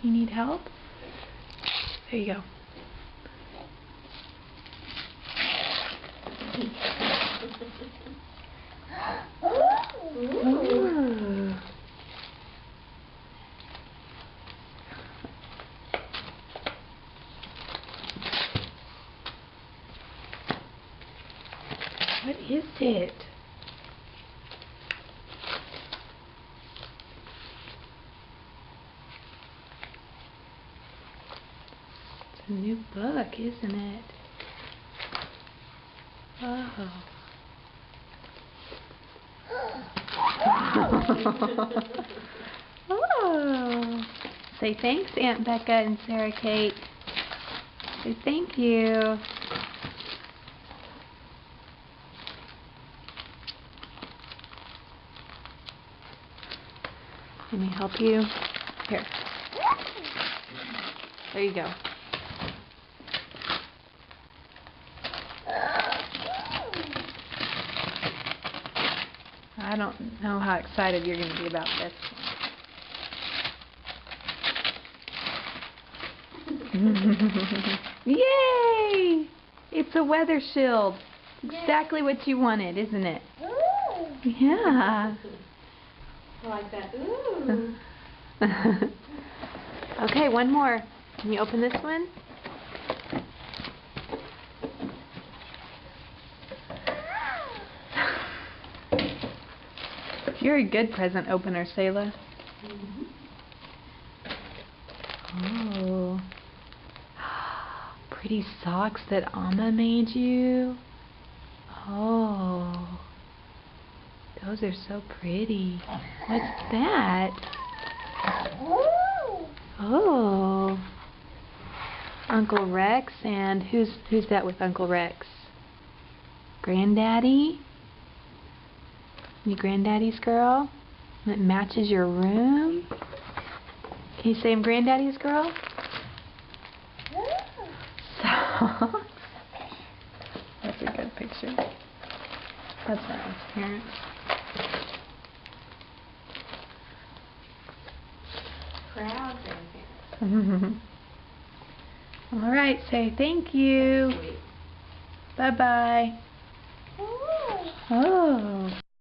You need help? There you go. Ooh. What is it? It's a new book, isn't it? Oh. Oh. Say thanks, Aunt Becca and Sarah Kate. Say thank you. Let me help you. Here. There you go. I don't know how excited you're going to be about this. Yay! It's a weather shield. Exactly what you wanted, isn't it? Yeah. I like that. Ooh. Okay, one more. Can you open this one? You're a good present opener, Sayla. Oh. Pretty socks that Amma made you. Oh. Those are so pretty. What's that? Oh. Uncle Rex, and who's that with Uncle Rex? Granddaddy? You Granddaddy's girl? It matches your room? Can you say I'm Granddaddy's girl? Socks. That's a good picture. That's not his parents. Proud grandparents. All right, say thank you. Bye-bye. Oh.